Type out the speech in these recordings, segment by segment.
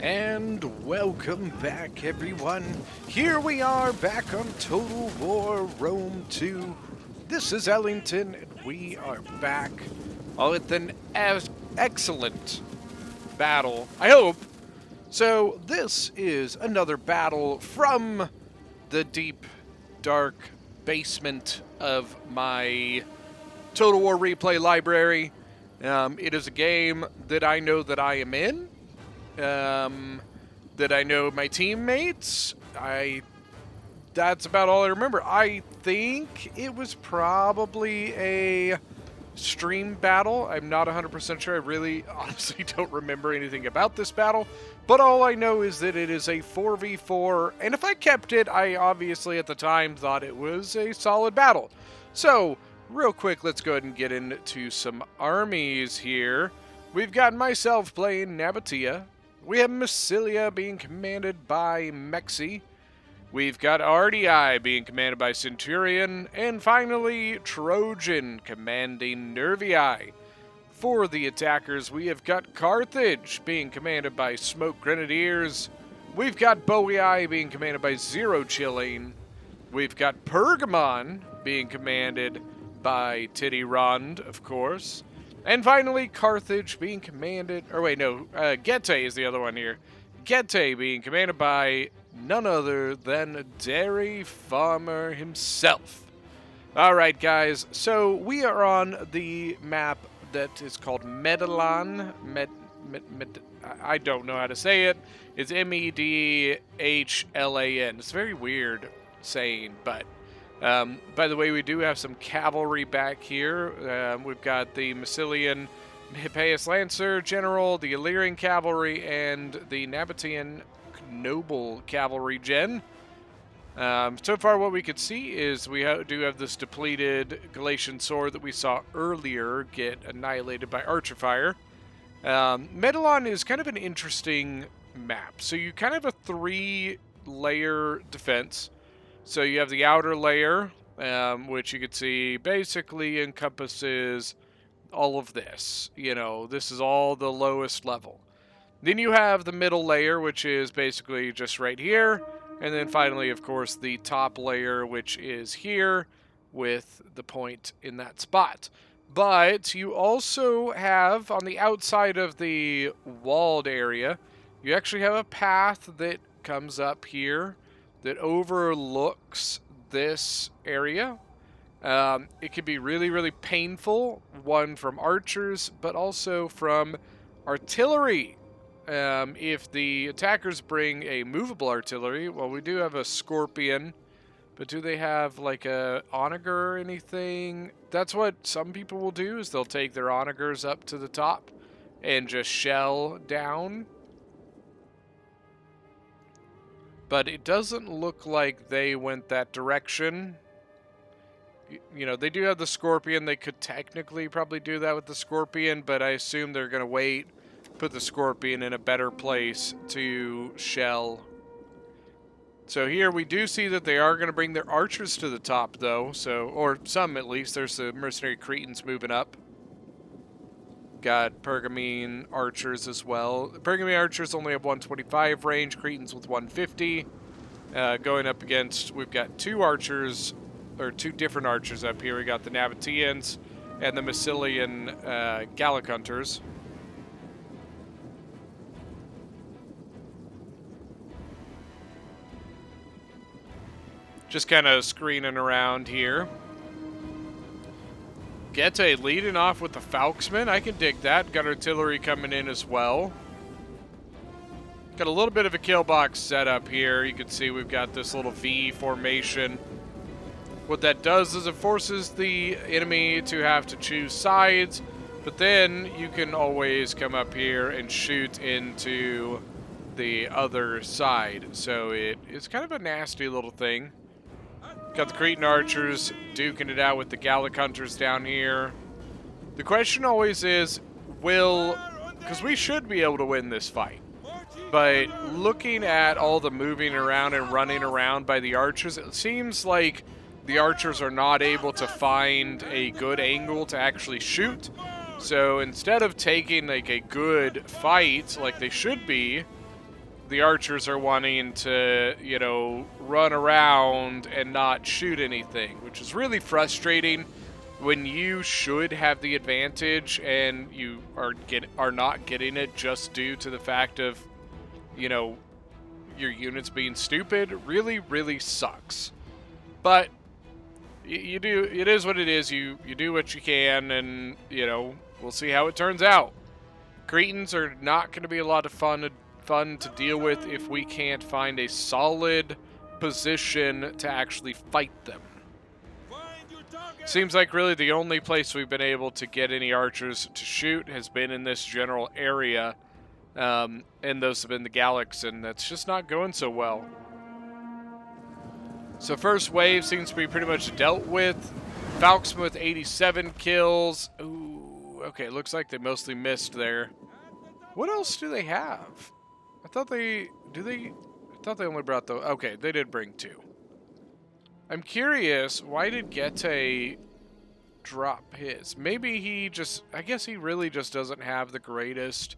And welcome back, everyone. Here we are back on Total War Rome 2. This is Ellington, and we are back with an excellent battle, I hope. So, this is another battle from the deep, dark basement of my Total War replay library. It is a game that I know that I am in. That I know my teammates. That's about all I remember. I think it was probably a stream battle. I'm not 100% sure. I really honestly don't remember anything about this battle. But all I know is that it is a 4v4. And if I kept it, I obviously at the time thought it was a solid battle. So, real quick, let's go ahead and get into some armies here. We've got myself playing Nabatea. We have Massilia being commanded by Mexi. We've got RDI being commanded by Centurion. And finally, Trojan commanding Nervii. For the attackers, we have got Carthage being commanded by Smoke Grenadiers. We've got Boii being commanded by Zero Chilling. We've got Pergamon being commanded by Titty Rond, of course. And finally, Carthage being commanded... Getae is the other one here. Getae being commanded by none other than Dairy Farmer himself. Alright, guys. So, we are on the map that is called Medellin. I don't know how to say it. It's Medhlan. It's very weird saying, but... by the way, we do have some cavalry back here. We've got the Massilian Hippeus Lancer General, the Illyrian Cavalry, and the Nabatean Noble Cavalry Gen. So far, what we could see is we do have this depleted Galatian sword that we saw earlier get annihilated by archer fire. Medellin is kind of an interesting map. So you kind of have a 3-layer defense. So you have the outer layer, which you can see basically encompasses all of this. You know, this is all the lowest level. Then you have the middle layer, which is basically just right here. And then finally, of course, the top layer, which is here with the point in that spot. But you also have, on the outside of the walled area, you actually have a path that comes up here that overlooks this area. It can be really, really painful, one from archers, but also from artillery. If the attackers bring a movable artillery, well, we do have a Scorpion, but do they have like a onager or anything? That's what some people will do, is they'll take their onagers up to the top and just shell down. But it doesn't look like they went that direction. You know, they do have the Scorpion. They could technically probably do that with the Scorpion, but I assume they're going to wait, put the Scorpion in a better place to shell. So here we do see that they are going to bring their archers to the top, though. So, or some at least. There's the mercenary Cretans moving up. Got Pergamene archers as well. Pergamene archers only have 125 range, Cretans with 150. Going up against, we've got two different archers up here. We got the Nabateans and the Massilian Gallic hunters. Just kind of screening around here. Getae leading off with the Falksman. I can dig that. Got artillery coming in as well. Got a little bit of a kill box set up here. You can see we've got this little V formation. What that does is it forces the enemy to have to choose sides, but then you can always come up here and shoot into the other side. So it's kind of a nasty little thing. Got the Cretan archers duking it out with the Gallic hunters down here. The question always is, because we should be able to win this fight, but looking at all the moving around and running around by the archers, it seems like the archers are not able to find a good angle to actually shoot. So instead of taking like a good fight like they should be, the archers are wanting to, you know, run around and not shoot anything, which is really frustrating when you should have the advantage and you are not getting it just due to the fact of, you know, your units being stupid. Really, really sucks. But you do, it is what it is. You do what you can, and, you know, we'll see how it turns out. Cretans are not going to be a lot of fun to deal with if we can't find a solid position to actually fight them. Seems like really the only place we've been able to get any archers to shoot has been in this general area, and those have been the Gallics, and that's just not going so well. So first wave seems to be pretty much dealt with. Falksman with 87 kills. Ooh, okay, looks like they mostly missed there. What else do they have? I thought they only brought the... Okay, they did bring 2. I'm curious, why did Gete drop his? Maybe he just... I guess he really just doesn't have the greatest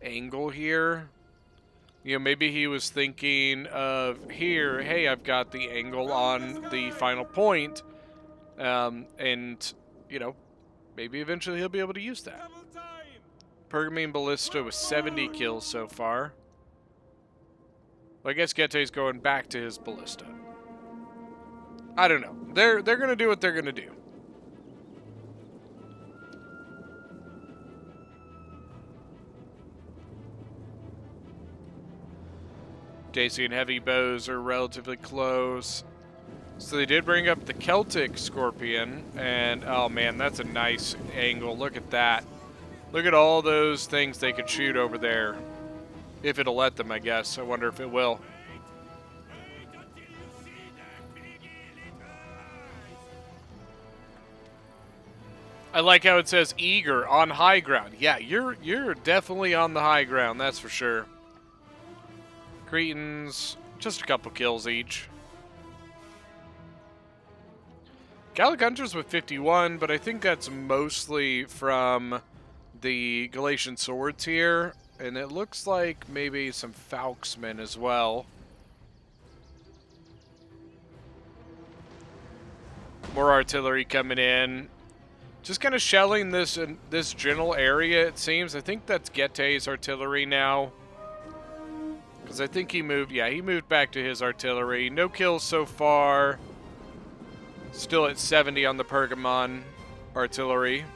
angle here. You know, maybe he was thinking of, here, hey, I've got the angle on the final point, and, you know, maybe eventually he'll be able to use that. Pergamene Ballista with 70 kills so far. Well, I guess Gete's going back to his Ballista. I don't know. They're going to do what they're going to do. Dacian heavy bows are relatively close. So they did bring up the Celtic Scorpion, and oh man, that's a nice angle. Look at that. Look at all those things they could shoot over there. If it'll let them, I guess. I wonder if it will. I like how it says eager on high ground. Yeah, you're definitely on the high ground, that's for sure. Cretans, just a couple kills each. Gallic Hunters with 51, but I think that's mostly from the Galatian swords here. And it looks like maybe some Falksmen as well. More artillery coming in. Just kind of shelling this general area, it seems. I think that's Gete's artillery now. Because I think he moved, yeah, he moved back to his artillery. No kills so far. Still at 70 on the Pergamon artillery.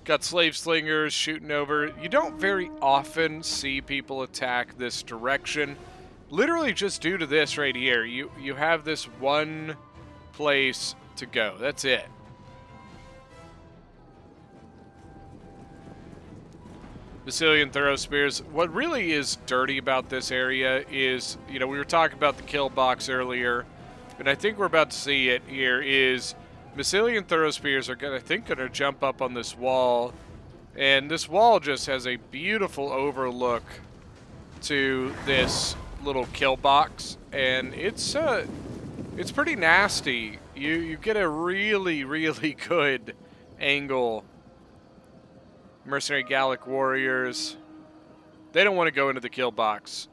Got slave slingers shooting over. You don't very often see people attack this direction. Literally just due to this right here. You have this one place to go. That's it. Basilian throw spears. What really is dirty about this area is, you know, we were talking about the kill box earlier, and I think we're about to see it here, is Basilian throw spears are, I think, going to jump up on this wall, and this wall just has a beautiful overlook to this little kill box, and it's pretty nasty. You get a really, really good angle. Mercenary Gallic warriors. They don't want to go into the kill box.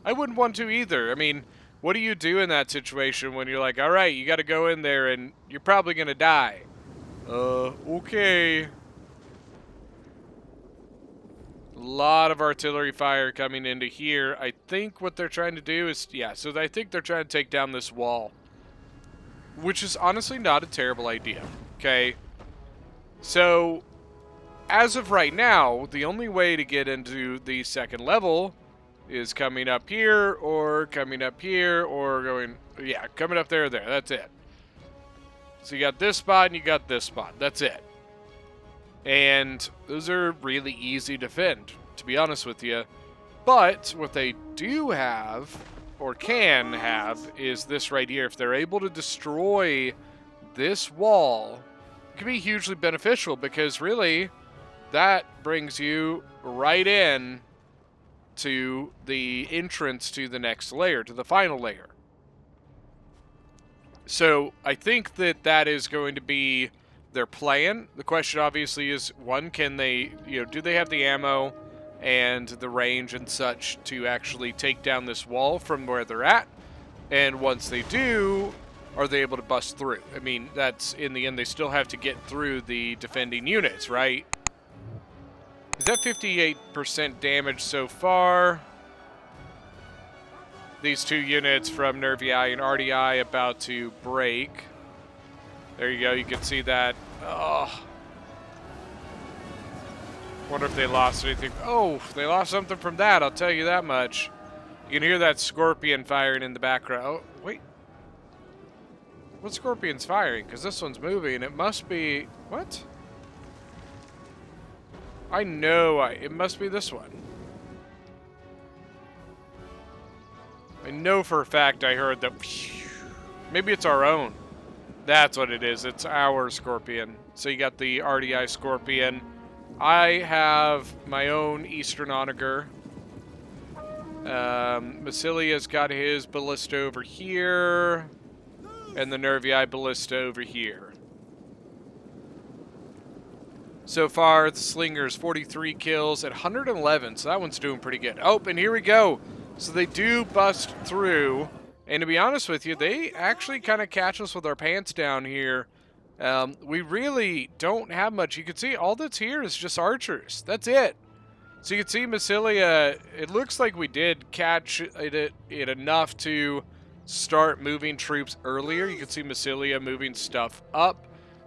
I wouldn't want to either. I mean, what do you do in that situation when you're like, all right, you got to go in there and you're probably going to die? Okay. A lot of artillery fire coming into here. I think what they're trying to do is, yeah, so I think they're trying to take down this wall. Which is honestly not a terrible idea. Okay. So, as of right now, the only way to get into the second level is coming up here, or coming up here, or going, yeah, coming up there or there. That's it. So you got this spot and you got this spot. That's it. And those are really easy to defend, to be honest with you. But what they do have, or can have, is this right here. If they're able to destroy this wall, it can be hugely beneficial, because really, that brings you right in to the entrance to the next layer, to the final layer. So I think that that is going to be their plan. The question obviously is, one, can they, do they have the ammo and the range and such to actually take down this wall from where they're at. And once they do, are they able to bust through? I mean, that's, in the end, they still have to get through the defending units, right? Is that 58% damage so far? These two units from Nervii and RDI about to break. There you go, you can see that. Oh. Wonder if they lost anything. Oh, they lost something from that, I'll tell you that much. You can hear that Scorpion firing in the background. Oh, wait. What Scorpion's firing? Because this one's moving. It must be... What? I know. It must be this one. I know for a fact I heard that... Maybe it's our own. That's what it is. It's our Scorpion. So you got the RDI Scorpion. I have my own Eastern Onager. Massilia's got his Ballista over here. And the Nervii Ballista over here. So far, the Slinger's 43 kills at 111, so that one's doing pretty good. Oh, and here we go. So they do bust through, and to be honest with you, they actually kind of catch us with our pants down here. We really don't have much. You can see all that's here is just archers. That's it. So you can see Massilia, it looks like we did catch it enough to start moving troops earlier. You can see Massilia moving stuff up.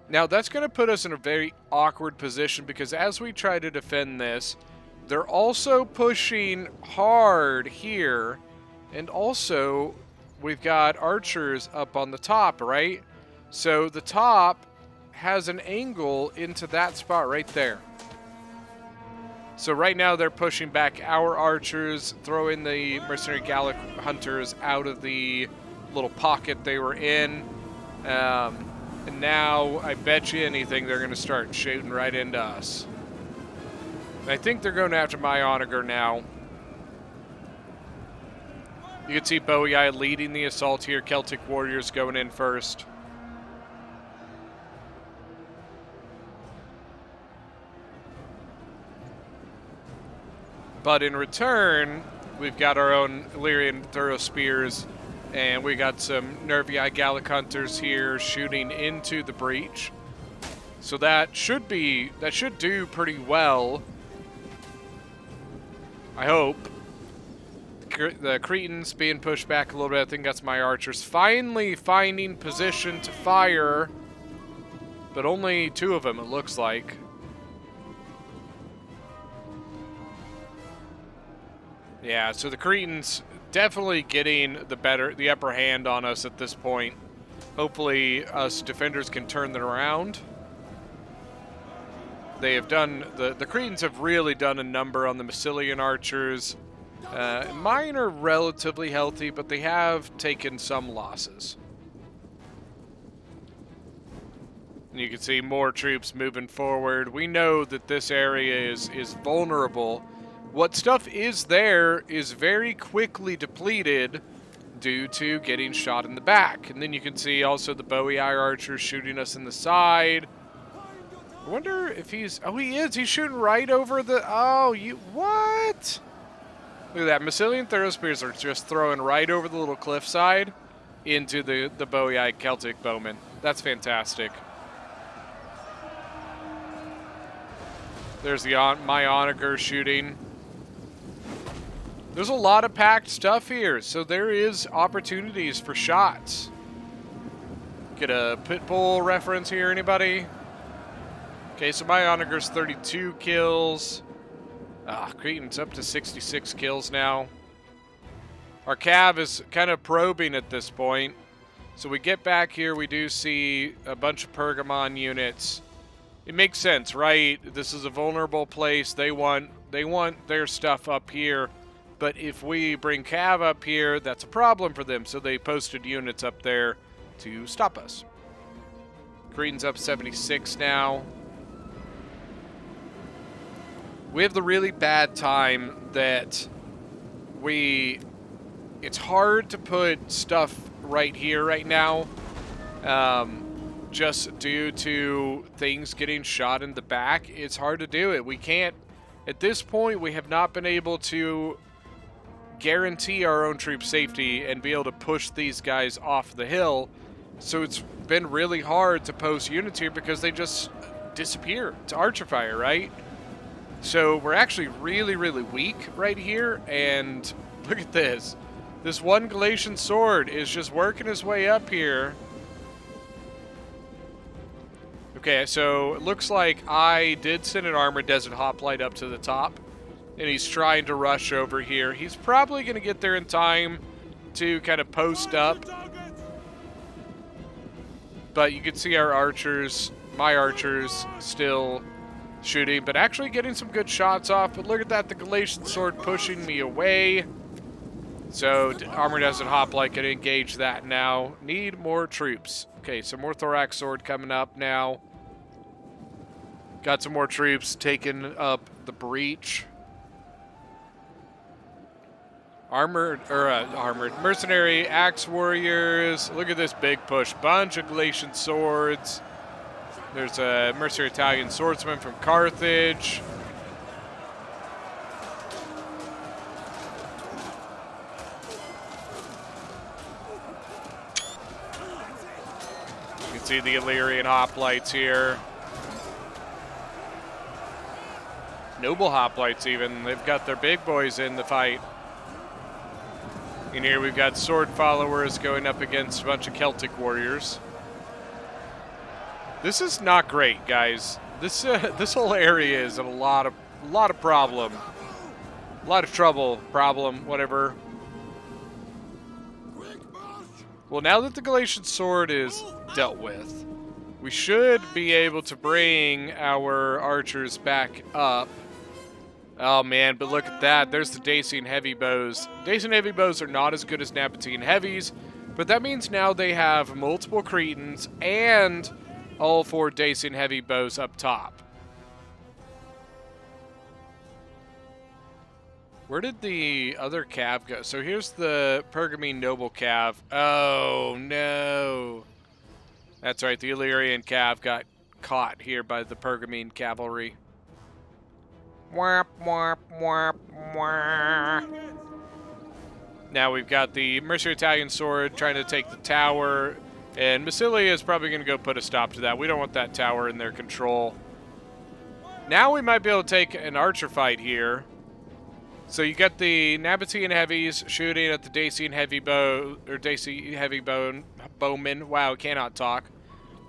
Now, that's going to put us in a very awkward position because as we try to defend this, they're also pushing hard here. And also, we've got archers up on the top, right? So the top has an angle into that spot right there. So right now, they're pushing back our archers, throwing the mercenary Gallic hunters out of the little pocket they were in. And now, I bet you anything, they're going to start shooting right into us. And I think they're going after my Onager now. You can see Bowie leading the assault here. Celtic Warriors going in first. But in return, we've got our own Illyrian Thorough Spears. And we got some Nervii Gallic Hunters here shooting into the breach. So that should do pretty well. I hope. The Cretans being pushed back a little bit. I think that's my archers finally finding position to fire. But only two of them, it looks like. Yeah, so the Cretans definitely getting the upper hand on us at this point. Hopefully us defenders can turn them around. They have done, the Cretans have really done a number on the Massilian archers. Mine are relatively healthy, but they have taken some losses. And you can see more troops moving forward. We know that this area is vulnerable. What stuff is there is very quickly depleted due to getting shot in the back. And then you can see also the Bowie archers shooting us in the side. I wonder if he's... Oh, he is. He's shooting right over the... Oh, you... What? Look at that. Massilian Thorough Spears are just throwing right over the little cliffside into the Bowie Celtic bowmen. That's fantastic. There's the my Onager shooting. There's a lot of packed stuff here, so there is opportunities for shots. Get a Pitbull reference here, anybody? Okay, so my Onager's 32 kills. Cretan's up to 66 kills now. Our Cav is kind of probing at this point. So we get back here, we do see a bunch of Pergamon units. It makes sense, right? This is a vulnerable place. They want their stuff up here. But if we bring Cav up here, that's a problem for them. So they posted units up there to stop us. Cretan's up 76 now. We have the really bad time that it's hard to put stuff right here right now. Just due to things getting shot in the back, it's hard to do it. We can't At this point, we have not been able to guarantee our own troops' safety and be able to push these guys off the hill. So it's been really hard to post units here because they just disappear to archer fire, right? So we're actually really, really weak right here. And look at this. This one Galatian sword is just working his way up here. Okay, so it looks like I did send an armored desert hoplite up to the top. And he's trying to rush over here. He's probably going to get there in time to kind of post up. But you can see our archers, my archers, still shooting, but actually getting some good shots off. But look at that, the Galatian sword pushing me away. So armored desert hoplite can engage that now. Need more troops. Okay, so more thorax sword coming up now. Got some more troops taking up the breach. Armored mercenary axe warriors. Look at this big push. Bunch of Galatian swords. There's a mercenary Italian swordsman from Carthage. You can see the Illyrian hoplites here. Noble hoplites even. They've got their big boys in the fight. In here we've got sword followers going up against a bunch of Celtic warriors. This is not great, guys. This whole area is in a lot of problem, a lot of trouble, problem, whatever. Well, now that the Galatian sword is dealt with, we should be able to bring our archers back up. Oh man, but look at that. There's the Dacian heavy bows. Dacian heavy bows are not as good as Nabatean heavies, but that means now they have multiple Cretans and all 4 Dacian heavy bows up top. Where did the other cav go? So here's the Pergamene noble cav. Oh no. That's right, the Illyrian cav got caught here by the Pergamene cavalry. Wah, wah, wah, wah. Now we've got the mercenary Italian sword trying to take the tower, and Massilia is probably going to go put a stop to that. We don't want that tower in their control. Now we might be able to take an archer fight here. So you got the Nabatean heavies shooting at the Dacian heavy bow, or Dacian heavy bowmen. Wow, cannot talk.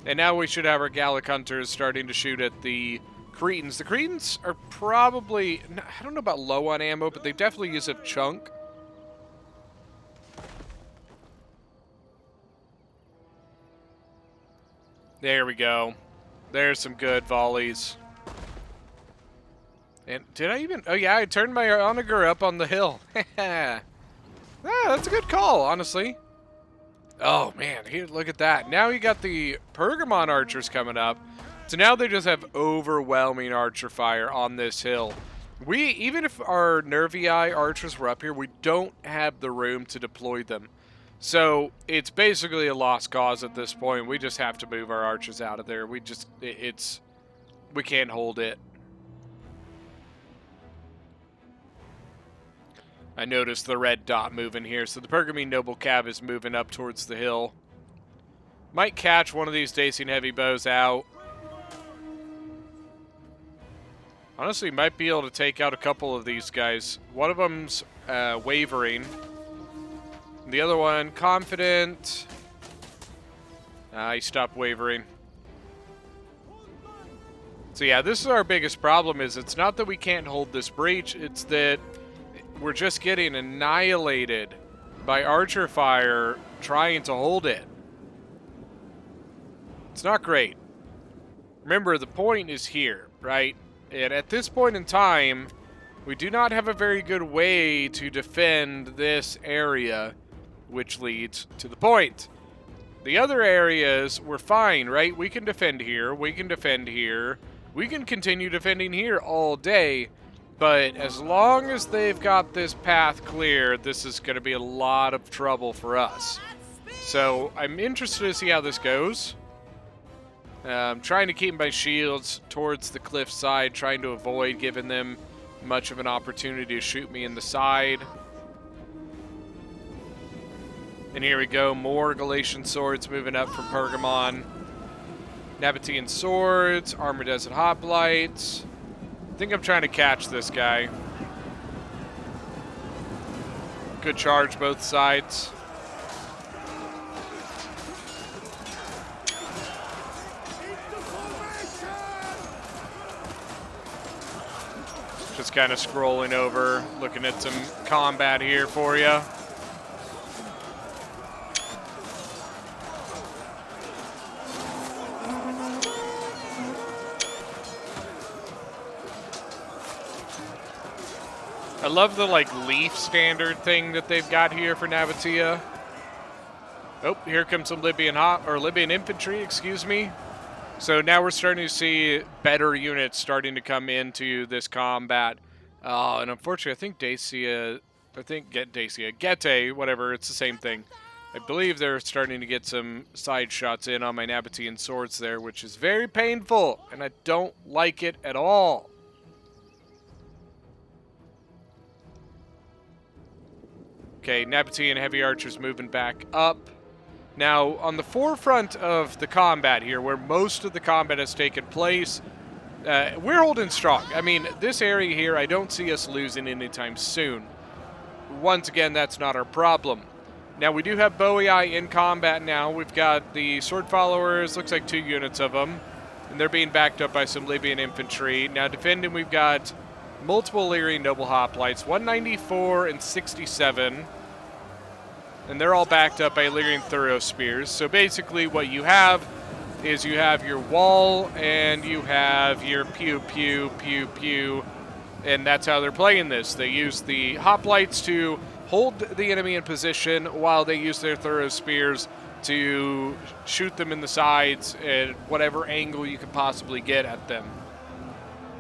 And now we should have our Gallic hunters starting to shoot at the Cretans. The Cretans are probably, I don't know about low on ammo, but they definitely use a chunk. There we go. There's some good volleys. And did I even, oh yeah, I turned my onager up on the hill. Yeah, that's a good call, honestly. Oh man, here, look at that. Now you got the Pergamon archers coming up. So now they just have overwhelming archer fire on this hill. Even if our Nervii archers were up here, we don't have the room to deploy them. So it's basically a lost cause at this point. We just have to move our archers out of there. We can't hold it. I noticed the red dot moving here. So the Pergamene noble cav is moving up towards the hill. Might catch one of these Dacian heavy bows out. Honestly, might be able to take out a couple of these guys. One of them's wavering. The other one, confident. He stopped wavering. So yeah, this is our biggest problem. Is it's not that we can't hold this breach. It's that we're just getting annihilated by archer fire trying to hold it. It's not great. Remember, the point is here, right? And at this point in time, we do not have a very good way to defend this area, which leads to the point. The other areas, we're fine, right? We can defend here, we can defend here, we can continue defending here all day, but as long as they've got this path clear, this is going to be a lot of trouble for us. So I'm interested to see how this goes. I'm trying to keep my shields towards the cliff side, trying to avoid giving them much of an opportunity to shoot me in the side. And here we go, more Galatian swords moving up from Pergamon. Nabatean swords, Armored Desert Hoplites. I think I'm trying to catch this guy. Good charge both sides. Just kind of scrolling over, looking at some combat here for you. I love the like leaf standard thing that they've got here for Nabatea. Oh, here comes some Libyan infantry, excuse me. So now we're starting to see better units starting to come into this combat. And unfortunately, I think Getae, whatever, it's the same thing. I believe they're starting to get some side shots in on my Nabatean swords there, which is very painful, and I don't like it at all. Okay, Nabatean heavy archers moving back up. Now, on the forefront of the combat here, where most of the combat has taken place, we're holding strong. I mean, this area here, I don't see us losing anytime soon. Once again, that's not our problem. Now, we do have Boii in combat now. We've got the sword followers, looks like 2 units of them, and they're being backed up by some Libyan infantry. Now, defending, we've got multiple Illyrian noble hoplites, 194 and 67. And they're all backed up by Illyrian thorough spears. So basically what you have is you have your wall and you have your pew, pew, pew, pew. And that's how they're playing this. They use the hoplites to hold the enemy in position while they use their thorough spears to shoot them in the sides at whatever angle you can possibly get at them.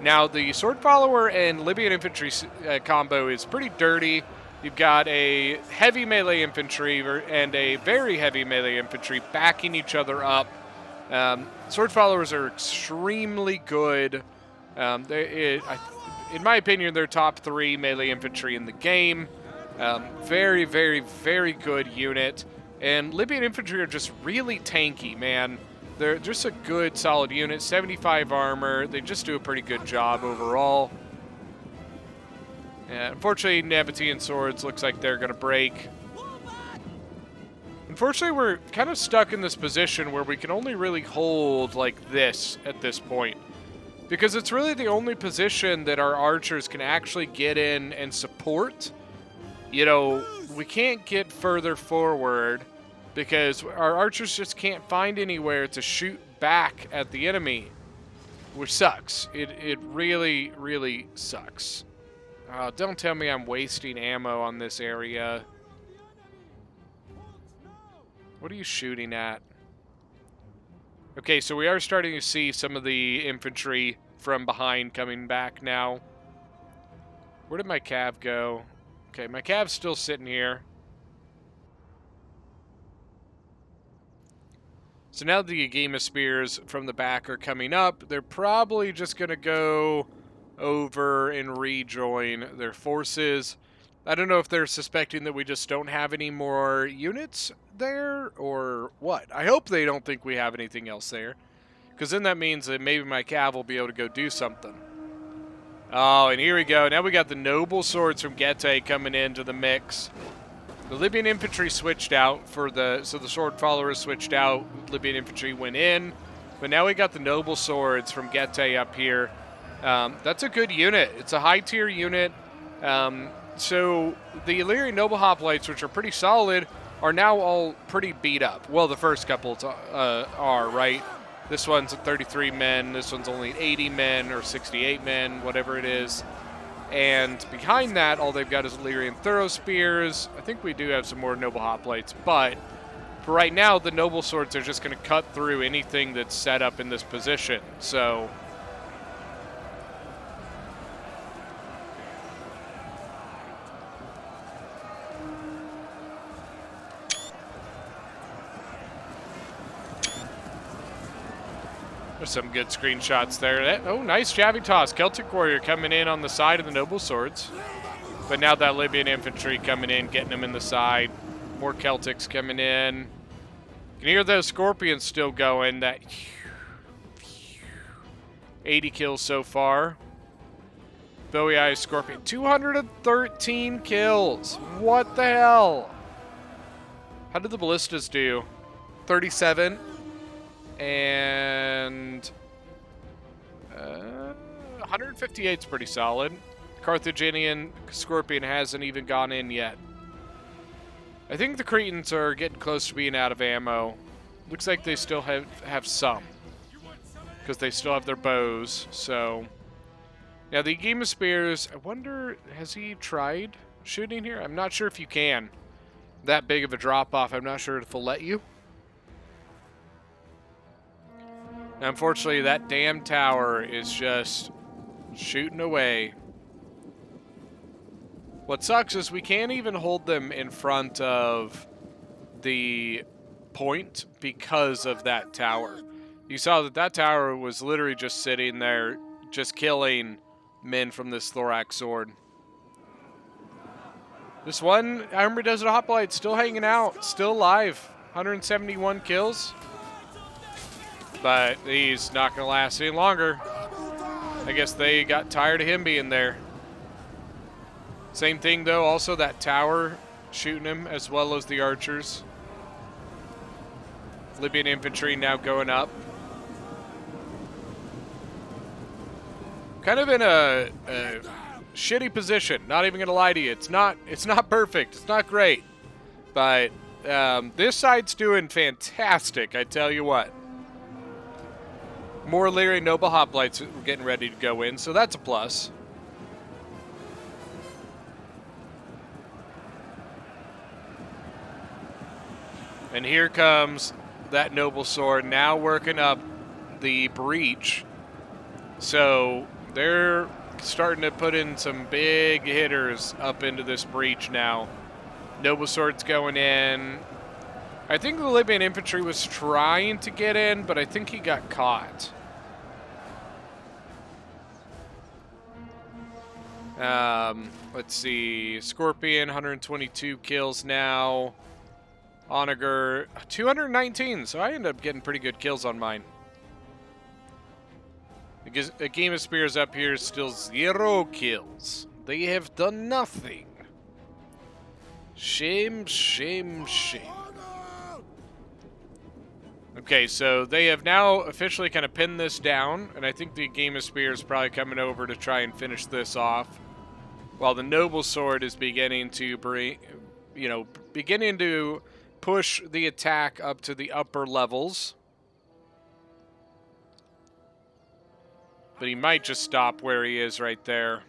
Now, the sword follower and Libyan infantry combo is pretty dirty. You've got a heavy melee infantry and a very heavy melee infantry backing each other up. Sword followers are extremely good. In my opinion, they're top 3 melee infantry in the game. Very, very, very good unit. And Libyan infantry are just really tanky, man. They're just a good, solid unit. 75 armor. They just do a pretty good job overall. Unfortunately, Nabatean swords looks like they're going to break. Unfortunately, we're kind of stuck in this position where we can only really hold like this at this point. Because it's really the only position that our archers can actually get in and support. You know, we can't get further forward because our archers just can't find anywhere to shoot back at the enemy, which sucks. It really, really sucks. Don't tell me I'm wasting ammo on this area. What are you shooting at? Okay, so we are starting to see some of the infantry from behind coming back now. Where did my cav go? Okay, my cav's still sitting here. So now the Agema spears from the back are coming up. They're probably just going to go over and rejoin their forces. I don't know if they're suspecting that we just don't have any more units there or what. I hope they don't think we have anything else there, because then that means that maybe my cav will be able to go do something. Oh, and here we go. Now we got the noble swords from Getae coming into the mix. The Libyan infantry switched out so the sword followers switched out. Libyan infantry went in, but now we got the noble swords from Getae up here. That's a good unit. It's a high-tier unit. So the Illyrian Noble Hoplites, which are pretty solid, are now all pretty beat up. Well, the first couple are, right? This one's at 33 men. This one's only 80 men or 68 men, whatever it is. And behind that, all they've got is Illyrian Thorough Spears. I think we do have some more Noble Hoplites, but for right now, the Noble Swords are just going to cut through anything that's set up in this position. So There's some good screenshots there. Oh, nice Javi toss. Celtic Warrior coming in on the side of the Noble Swords. But now that Libyan infantry coming in, getting them in the side. More Celtics coming in. You can hear those Scorpions still going. That 80 kills so far. Bowie Eye Scorpion. 213 kills. What the hell? How did the Ballistas do? 37. And 158 is pretty solid. Carthaginian Scorpion hasn't even gone in yet. I think the Cretans are getting close to being out of ammo. Looks like they still have some, because they still have their bows. So now the Game of Spears, I wonder, has he tried shooting here? I'm not sure if you can. That big of a drop off, I'm not sure if they'll let you. Now, unfortunately, that damn tower is just shooting away. What sucks is we can't even hold them in front of the point because of that tower. You saw that tower was literally just sitting there, just killing men from this thorax sword. This one, Armored Desert Hoplite, still hanging out, still alive. 171 kills. But he's not going to last any longer. I guess they got tired of him being there. Same thing, though, also that tower shooting him, as well as the archers. Libyan infantry now going up. Kind of in a shitty position, not even going to lie to you. It's not perfect, it's not great. But this side's doing fantastic, I tell you what. More Illyrian Noble Hoplites getting ready to go in, so that's a plus. And here comes that Noble Sword, now working up the breach. So they're starting to put in some big hitters up into this breach now. Noble Sword's going in. I think the Libyan infantry was trying to get in, but I think he got caught. Let's see. Scorpion, 122 kills now. Onager, 219. So I ended up getting pretty good kills on mine. Because a Game of Spears up here is still 0 kills. They have done nothing. Shame, shame, shame. Okay, so they have now officially kind of pinned this down, and I think the Game of Spears is probably coming over to try and finish this off, while the Noble Sword is beginning to beginning to push the attack up to the upper levels. But he might just stop where he is right there.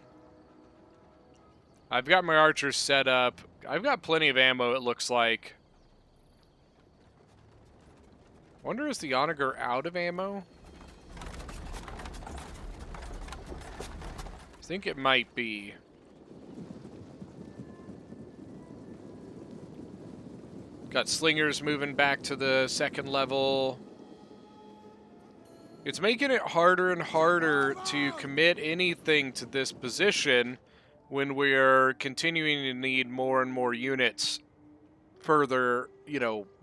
I've got my archers set up. I've got plenty of ammo, it looks like. Wonder, is the Onager out of ammo? I think it might be. Got slingers moving back to the second level. It's making it harder and harder to commit anything to this position when we're continuing to need more and more units further,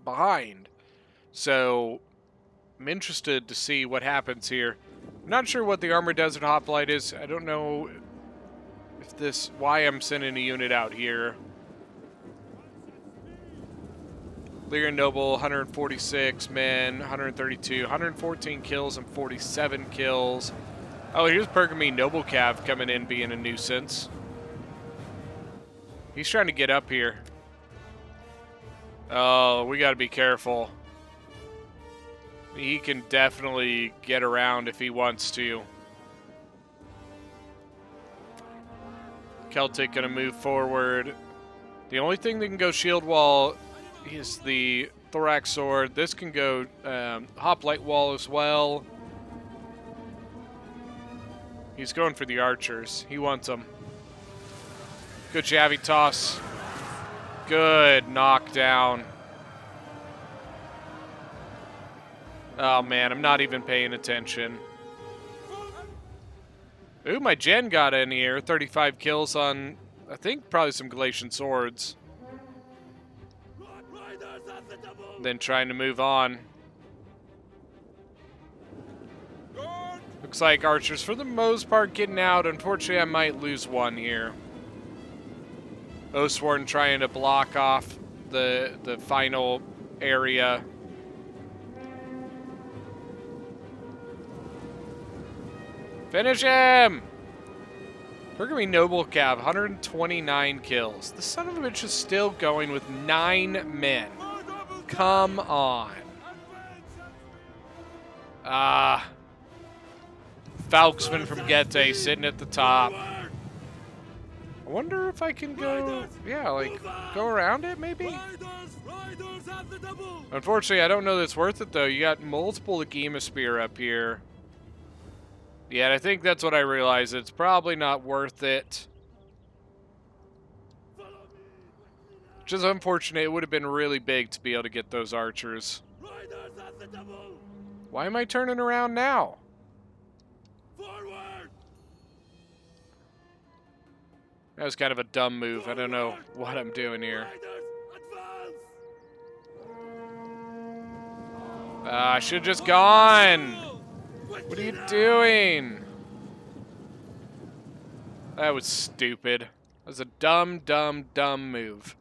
behind. So I'm interested to see what happens here. I'm not sure what the Armored Desert Hoplite is. I don't know if why I'm sending a unit out here. Lyrian Noble, 146 men, 132, 114 kills and 47 kills. Oh, here's Pergamene Noble Cav coming in being a nuisance. He's trying to get up here. Oh, we got to be careful. He can definitely get around if he wants to. Celtic going to move forward. The only thing that can go shield wall is the Thorax Sword. This can go Hoplite wall as well. He's going for the archers. He wants them. Good Javi toss. Good knockdown. Oh man, I'm not even paying attention. Ooh, my gen got in here. 35 kills on, I think, probably some Galatian swords. Then trying to move on. Looks like archers, for the most part, getting out. Unfortunately, I might lose one here. Oathsworn trying to block off the final area. Finish him! Burgundy Noble Cav, 129 kills. The son of a bitch is still going with 9 men. Come on. Falksman from Gete sitting at the top. I wonder if I can go, yeah, like, go around it, maybe? Unfortunately, I don't know that's worth it, though. You got multiple Agema Spear up here. Yeah, I think that's what I realized. It's probably not worth it. Which is unfortunate. It would have been really big to be able to get those archers. Why am I turning around now? That was kind of a dumb move. I don't know what I'm doing here. I should have just gone. What are you doing? That was stupid. That was a dumb move.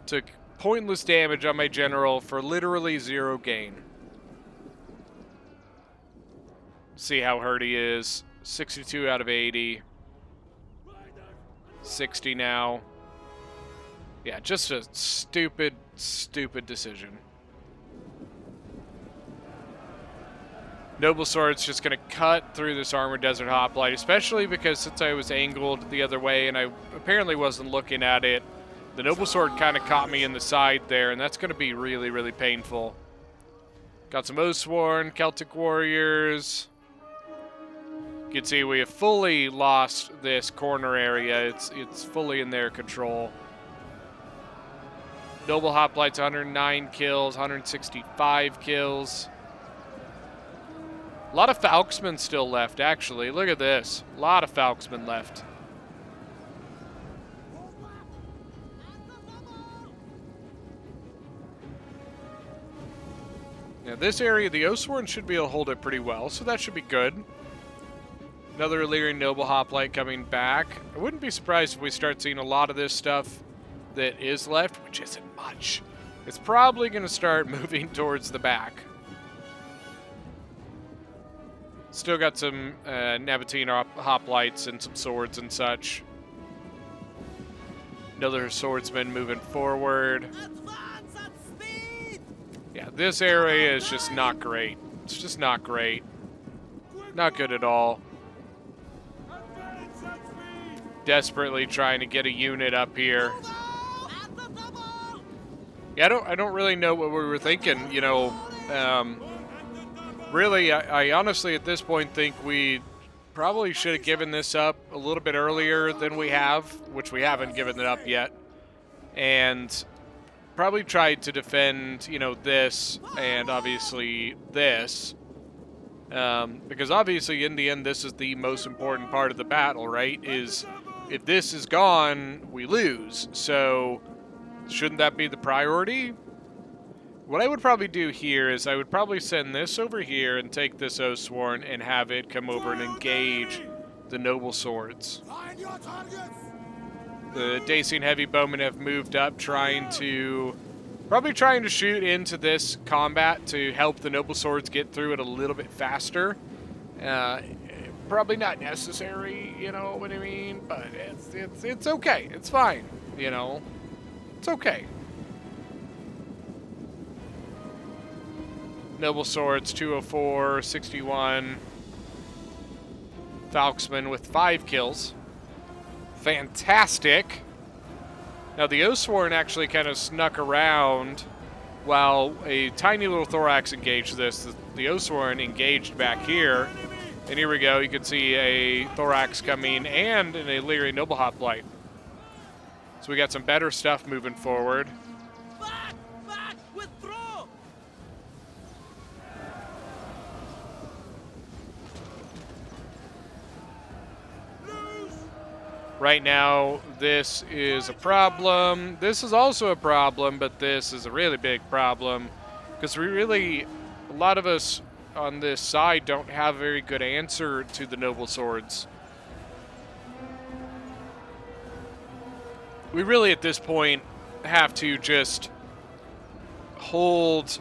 Took pointless damage on my general for literally 0 gain. See how hurt he is. 62 out of 80. 60 now. Yeah, just a stupid decision. Noble Sword's just going to cut through this Armored Desert Hoplite, especially because since I was angled the other way and I apparently wasn't looking at it, the Noble Sword kind of caught me in the side there, and that's going to be really painful. Got some Oathsworn, Celtic Warriors. You can see we have fully lost this corner area. It's fully in their control. Noble Hoplites, 109 kills, 165 kills. A lot of Falksmen still left, actually. Look at this. A lot of Falksmen left. Now, this area, the Oathsworn should be able to hold it pretty well, so that should be good. Another Illyrian Noble Hoplite coming back. I wouldn't be surprised if we start seeing a lot of this stuff that is left, which isn't much. It's probably going to start moving towards the back. Still got some Nabatean Hoplites and some swords and such. Another swordsman moving forward. Yeah, this area is just not great. It's just not great. Not good at all. Desperately trying to get a unit up here. Yeah, I don't really know what we were thinking, you know. Really, I honestly at this point think we probably should have given this up a little bit earlier than we have, which we haven't given it up yet. And probably tried to defend, you know, this and obviously this. Because obviously in the end this is the most important part of the battle, right? Is if this is gone, we lose. So shouldn't that be the priority? What I would probably do here is I would probably send this over here and take this Oathsworn and have it come over and engage the Noble Swords. The Dacian Heavy Bowmen have moved up probably trying to shoot into this combat to help the Noble Swords get through it a little bit faster. Probably not necessary, you know what I mean? But it's okay. It's fine, you know? It's okay. Noble Swords, 204, 61. Falksman with 5 kills. Fantastic. Now, the Oathsworn actually kind of snuck around while a tiny little Thorax engaged this. The Oathsworn engaged back here. And here we go. You can see a Thorax coming and an Illyrian Noble Hoplite. So we got some better stuff moving forward. Right now, this is a problem. This is also a problem, but this is a really big problem because a lot of us on this side don't have a very good answer to the noble swords. We really, at this point, have to just hold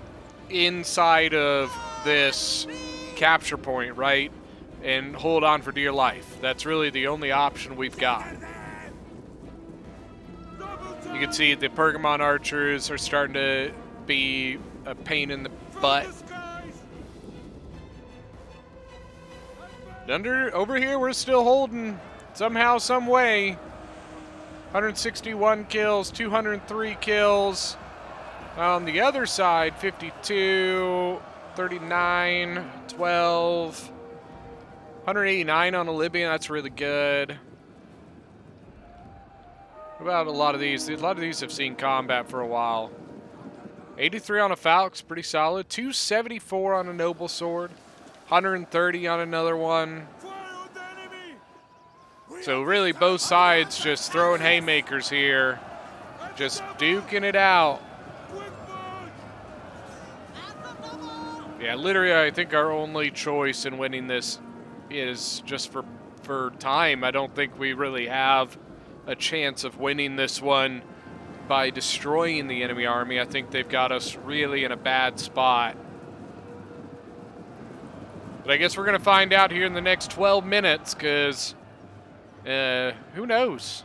inside of this capture point, right? And hold on for dear life. That's really the only option we've got. You can see the Pergamon archers are starting to be a pain in the butt. Over here, we're still holding somehow, some way. 161 kills, 203 kills. On the other side, 52, 39, 12, 189 on a Libyan. That's really good. What about a lot of these? A lot of these have seen combat for a while. 83 on a Falx, pretty solid. 274 on a Noble Sword. 130 on another one. So really both sides just throwing haymakers here. Just duking it out. Yeah, literally I think our only choice in winning this is just for time. I don't think we really have a chance of winning this one by destroying the enemy army. I think they've got us really in a bad spot. But I guess we're going to find out here in the next 12 minutes, because who knows?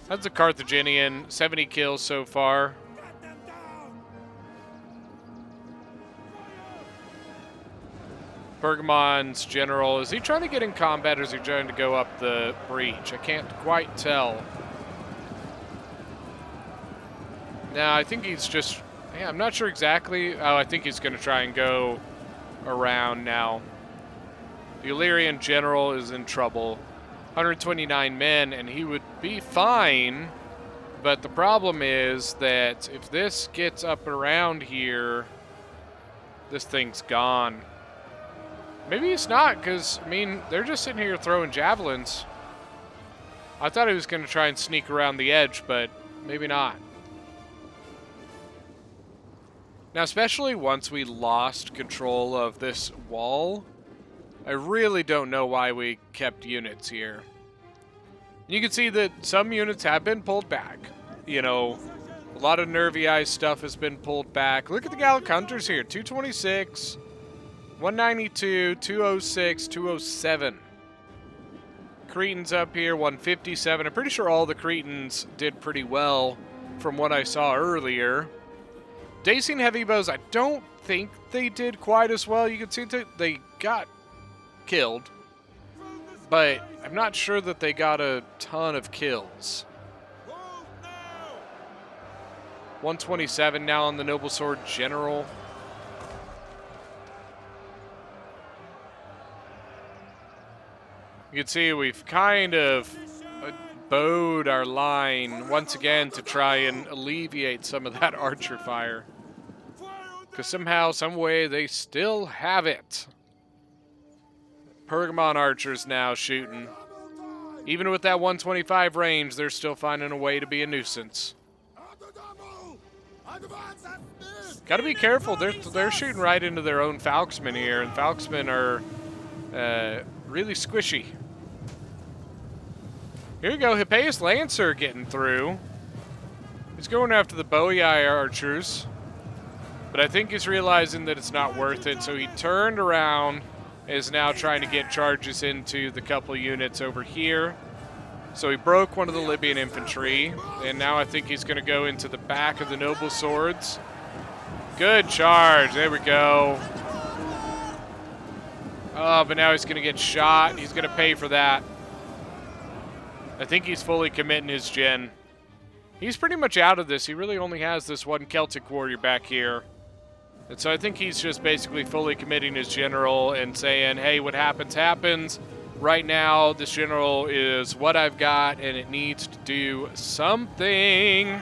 That's a Carthaginian, 70 kills so far. Pergamon's general, is he trying to get in combat or is he trying to go up the breach? I can't quite tell. No, I think he's just, yeah, I'm not sure exactly. Oh, I think he's going to try and go around now. The Illyrian general is in trouble. 129 men, and he would be fine. But the problem is that if this gets up around here, this thing's gone. Maybe it's not, because, I mean, they're just sitting here throwing javelins. I thought he was going to try and sneak around the edge, but maybe not. Now, especially once we lost control of this wall, I really don't know why we kept units here. You can see that some units have been pulled back. You know, a lot of Nervii stuff has been pulled back. Look at the Gallic Hunters here, 226, 192, 206, 207. Cretans up here, 157. I'm pretty sure all the Cretans did pretty well from what I saw earlier. Dacian heavy bows, I don't think they did quite as well. You can see that they got killed, but I'm not sure that they got a ton of kills. 127 now on the Noble Sword General. You can see we've kind of bowed our line once again to try and alleviate some of that archer fire. Because somehow, some way, they still have it. Pergamon archers now shooting. Even with that 125 range, they're still finding a way to be a nuisance. Gotta be careful. They're shooting right into their own Falxmen here, and Falxmen are really squishy. Here we go, Hippeus Lancer getting through. He's going after the Boii archers, but I think he's realizing that it's not worth it, so he turned around, is now trying to get charges into the couple units over here. So he broke one of the Libyan infantry, and now I think he's going to go into the back of the Noble Swords. Good charge, there we go. Oh, but now he's going to get shot. He's going to pay for that. I think he's fully committing his gen. He's pretty much out of this. He really only has this one Celtic warrior back here. And so I think he's just basically fully committing his general and saying, hey, what happens, happens. Right now, this general is what I've got, and it needs to do something.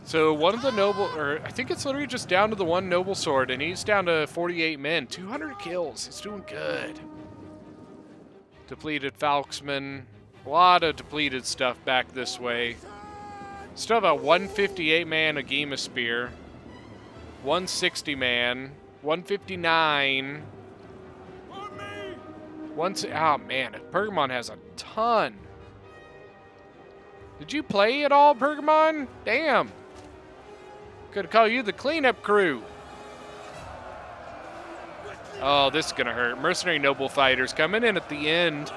So one of the noble, or I think it's literally just down to the one noble sword, and he's down to 48 men, 200 kills. He's doing good. Depleted Falksman, a lot of depleted stuff back this way. Still have a 158 man Agema Spear, 160 man, 159. Oh man, Pergamon has a ton. Did you play at all, Pergamon? Damn. Could call you the cleanup crew. Oh, this is going to hurt. Mercenary Noble Fighters coming in at the end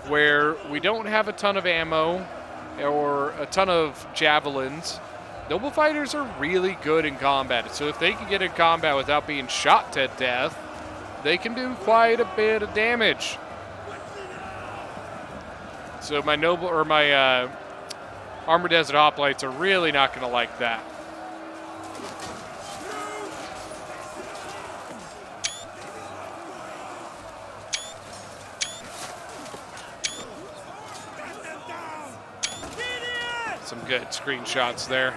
where we don't have a ton of ammo or a ton of javelins. Noble Fighters are really good in combat. So if they can get in combat without being shot to death, they can do quite a bit of damage. So my Armored Desert Hoplites are really not going to like that. Some good screenshots there.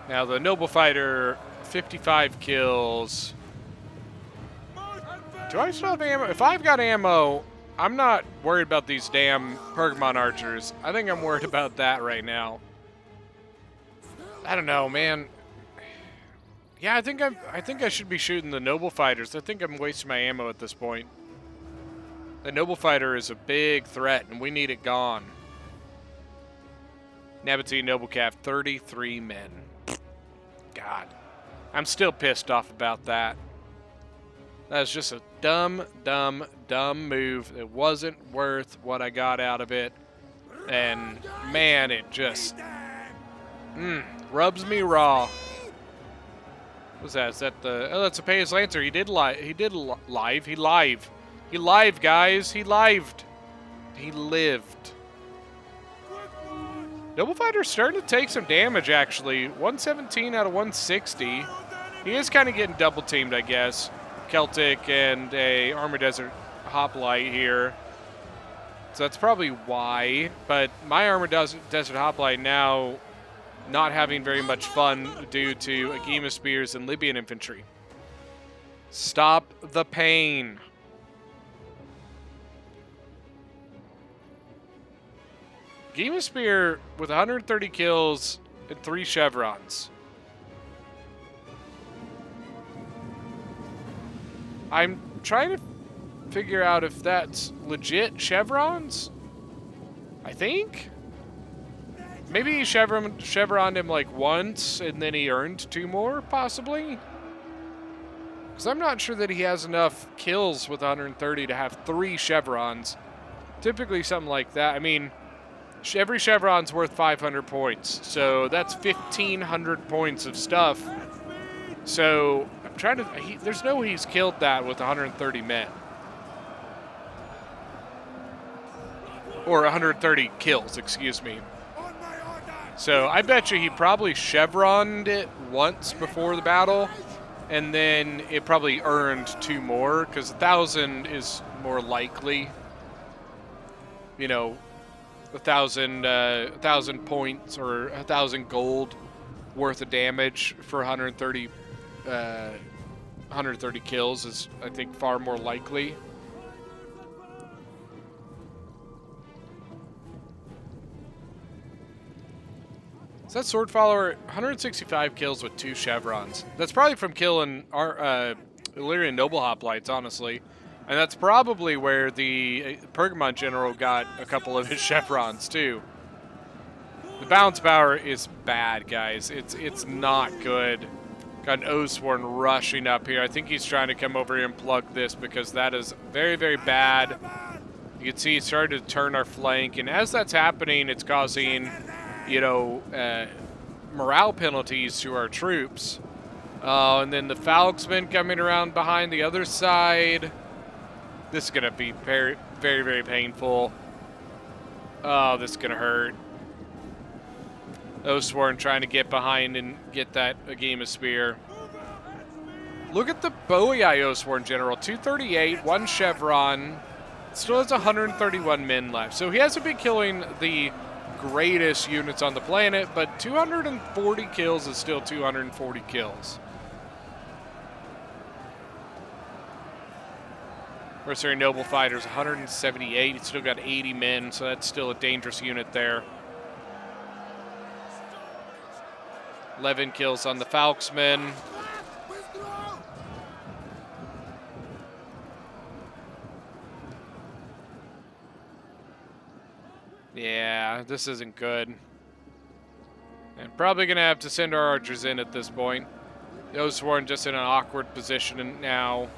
Now the Noble Fighter, 55 kills. Do I still have ammo? If I've got ammo, I'm not worried about these damn Pergamon archers. I think I'm worried about that right now. I don't know, man. Yeah, I think I should be shooting the Noble Fighters. I think I'm wasting my ammo at this point. The Noble Fighter is a big threat, and we need it gone. Nabatea Noble Calf, 33 men. God. I'm still pissed off about that. That was just a dumb move. It wasn't worth what I got out of it. And, man, it just rubs me raw. What's that? Is that the... Oh, that's a Payas Lancer. He lived, guys. He lived. He lived. Noble Fighter's starting to take some damage, actually. 117 out of 160. He is kind of getting double teamed, I guess. Celtic and a Armored Desert Hoplite here. So that's probably why. But my Armored Desert Hoplite now not having very much fun due to Agema Spears and Libyan Infantry. Stop the pain. Agema Spear with 130 kills and 3 chevrons. I'm trying to figure out if that's legit chevrons. I think. Maybe he chevroned him like once and then he earned 2 more, possibly. Because I'm not sure that he has enough kills with 130 to have 3 chevrons. Typically something like that. I mean, every chevron's worth 500 points. So that's 1,500 points of stuff. So I'm trying to... there's no way he's killed that with 130 men. Or 130 kills, excuse me. So I bet you he probably chevroned it once before the battle, and then it probably earned 2 more, because 1,000 is more likely. You know, 1,000 points or 1,000 gold worth of damage for 130 kills is, I think, far more likely. So that Sword Follower, 165 kills with 2 chevrons. That's probably from killing our Illyrian Noble Hoplites, honestly. And that's probably where the Pergamon General got a couple of his chevrons, too. The bounce power is bad, guys. It's not good. Got an Oathsworn rushing up here. I think he's trying to come over here and plug this because that is very, very bad. You can see he's starting to turn our flank. And as that's happening, it's causing... you know, morale penalties to our troops. And then the Falksmen coming around behind the other side. This is going to be very, very, very painful. Oh, this is going to hurt. Oathsworn trying to get behind and get that Agema Spear. Look at the Bowie Oathsworn General. 238, 1 chevron, Still has 131 men left. So he hasn't been killing the greatest units on the planet, but 240 kills is still 240 kills. Mercenary Noble Fighters, 178. He's still got 80 men, so that's still a dangerous unit there. 11 kills on the Falksmen. Yeah, this isn't good. And probably going to have to send our archers in at this point. The Oathsworn just in an awkward position now.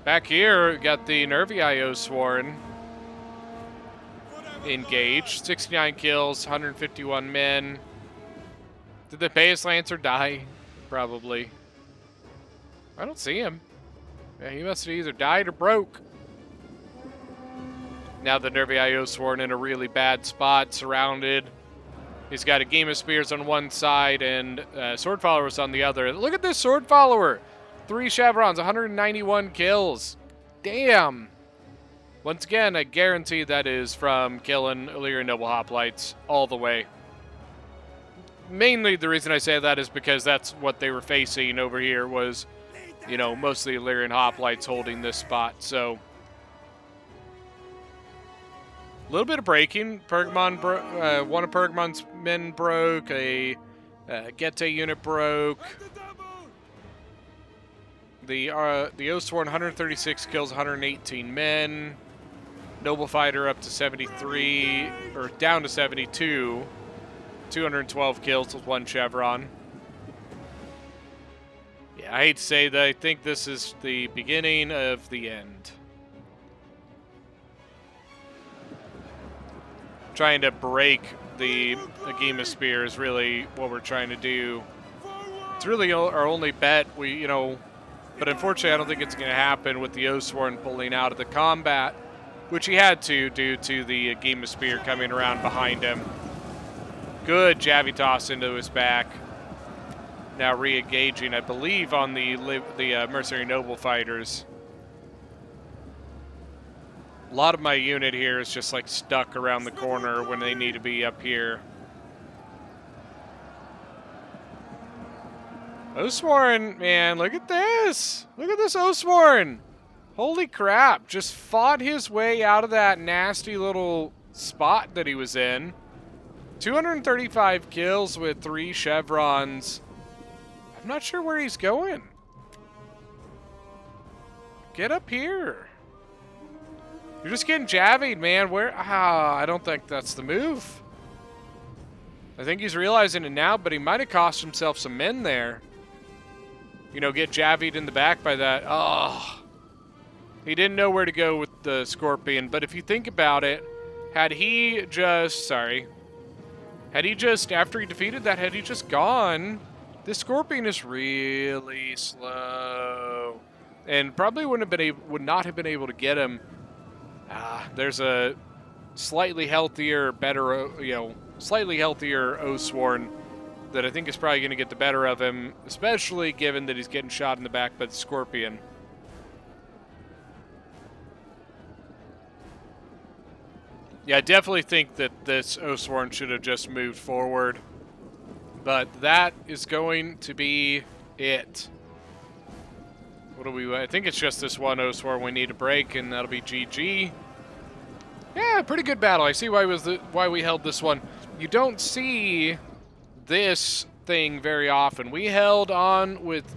Back here, we got the Nervii Oathsworn engaged. 69 kills, 151 men. Did the Payas Lancer die? Probably. I don't see him. Yeah, he must have either died or broke. Now the Nervii Oathsworn in a really bad spot, surrounded. He's got a game of spears on one side and sword followers on the other. Look at this sword follower. 3 chevrons, 191 kills. Damn. Once again, I guarantee that is from killing Illyrian Noble Hoplites all the way. Mainly the reason I say that is because that's what they were facing over here was, you know, most of the Illyrian Hoplites holding this spot. So, a little bit of breaking. Pergamon one of Pergamon's men broke. A Getae unit broke. The Oathsworn, 136 kills, 118 men. Noble Fighter up to 73, or down to 72. 212 kills with 1 chevron. Yeah, I hate to say that. I think this is the beginning of the end. Trying to break the Agema Spear is really what we're trying to do. It's really our only bet. But unfortunately, I don't think it's going to happen with the Oathsworn pulling out of the combat, which he had to due to the Agema Spear coming around behind him. Good Javitas into his back. Now re-engaging, I believe, on the Mercenary Noble Fighters. A lot of my unit here is just like stuck around the corner when they need to be up here. Oathsworn, man, look at this. Look at this Oathsworn. Holy crap. Just fought his way out of that nasty little spot that he was in. 235 kills with 3 chevrons. I'm not sure where he's going. Get up here. You're just getting javied, man. Where? I don't think that's the move. I think he's realizing it now, but he might have cost himself some men there. You know, get javied in the back by that. Oh. He didn't know where to go with the Scorpion, but if you think about it, had he just, after he defeated that, had he just gone, this Scorpion is really slow. And probably would not have been able to get him. There's a slightly healthier, slightly healthier Oathsworn that I think is probably going to get the better of him, especially given that he's getting shot in the back by the Scorpion. Yeah, I definitely think that this Oathsworn should have just moved forward. But that is going to be it. I think it's just this one Oathsworn we need to break, and that'll be GG. Yeah, pretty good battle. I see why we held this one. You don't see this thing very often. We held on with,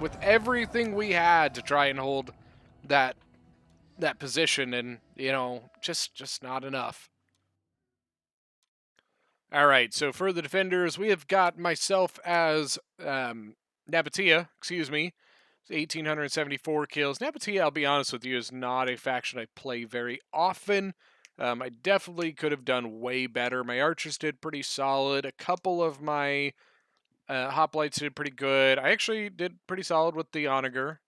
with everything we had to try and hold that position, and, just not enough. All right, so for the defenders, we have got myself as Nabatea, 1,874 kills. Nabatea, I'll be honest with you, is not a faction I play very often. I definitely could have done way better. My archers did pretty solid. A couple of my hoplites did pretty good. I actually did pretty solid with the Onager,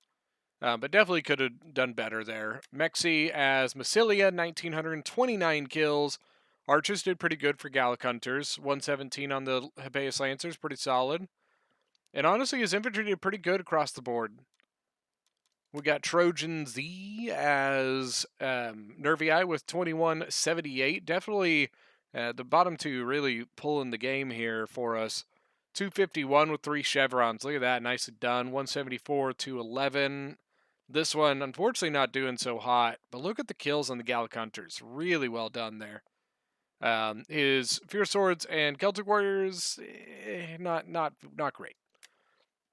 but definitely could have done better there. Mexi as Massilia, 1,929 kills. Archers did pretty good for Gallic Hunters. 117 on the Hippeus Lancers, pretty solid. And honestly, his infantry did pretty good across the board. We got Trojan Z as Nervii with 2178. Definitely the bottom two really pulling the game here for us. 251 with 3 chevrons. Look at that. Nicely done. 174, 211. This one, unfortunately, not doing so hot. But look at the kills on the Gallic Hunters. Really well done there. His Fierce Swords and Celtic Warriors, not great.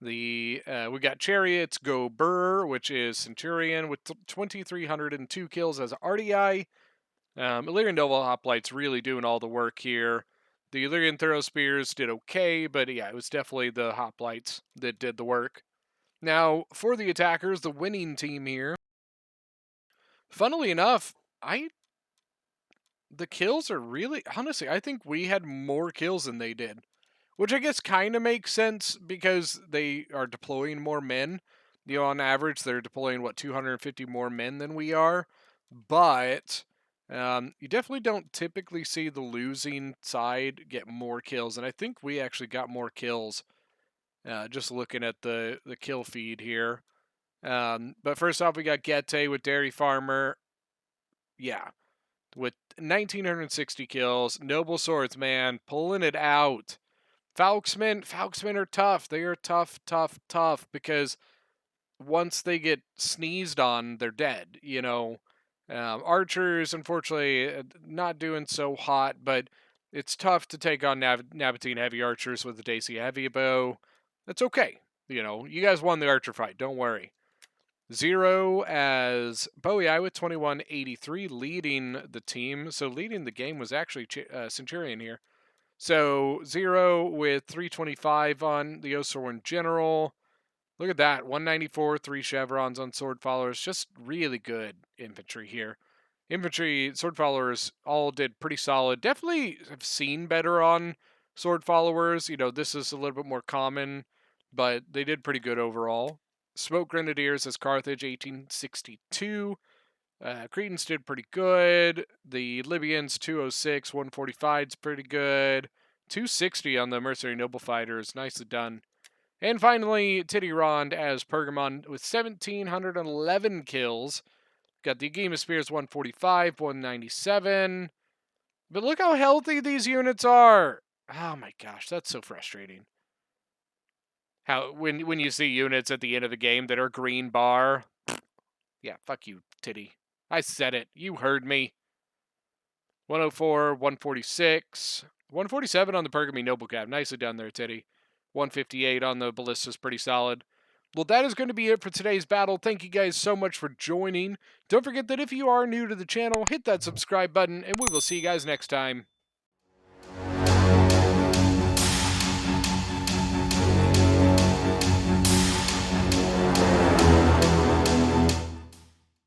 We got Chariots Go Burr, which is Centurion with 2,302 kills as RDI. Illyrian Noble Hoplites really doing all the work here. The Illyrian Thorough Spears did okay, but yeah, it was definitely the Hoplites that did the work. Now, for the attackers, the winning team here, funnily enough, the kills are really, honestly, I think we had more kills than they did. Which I guess kind of makes sense because they are deploying more men. You know, on average, they're deploying, 250 more men than we are. But you definitely don't typically see the losing side get more kills. And I think we actually got more kills just looking at the kill feed here. But first off, we got Gete with Dairy Farmer. Yeah, with 1,960 kills. Noble Swordsman pulling it out. Falksmen are tough. They are tough because once they get sneezed on, they're dead. You know, archers, unfortunately, not doing so hot, but it's tough to take on Nabatine heavy archers with the Dacia heavy bow. That's okay. You know, you guys won the archer fight. Don't worry. Zero as Bowie with 2183 leading the team. So leading the game was actually Centurion here. So 0 with 325 on the Osorn General. Look at that. 194, 3 chevrons on Sword Followers. Just really good infantry here. Infantry, Sword Followers all did pretty solid. Definitely have seen better on Sword Followers. You know, this is a little bit more common, but they did pretty good overall. Smoke Grenadiers as Carthage, 1862. Cretans did pretty good. The Libyans, 206, 145 is pretty good. 260 on the Mercenary Noble Fighters, nicely done. And finally, Titirond as Pergamon with 1,711 kills. Got the Agema Spears, 145, 197. But look how healthy these units are. Oh my gosh, that's so frustrating. How when you see units at the end of the game that are green bar. Yeah, fuck you, Titty. I said it. You heard me. 104, 146, 147 on the Pergamy Noble Cap. Nicely done there, Teddy. 158 on the Ballista's pretty solid. Well, that is going to be it for today's battle. Thank you guys so much for joining. Don't forget that if you are new to the channel, hit that subscribe button, and we will see you guys next time.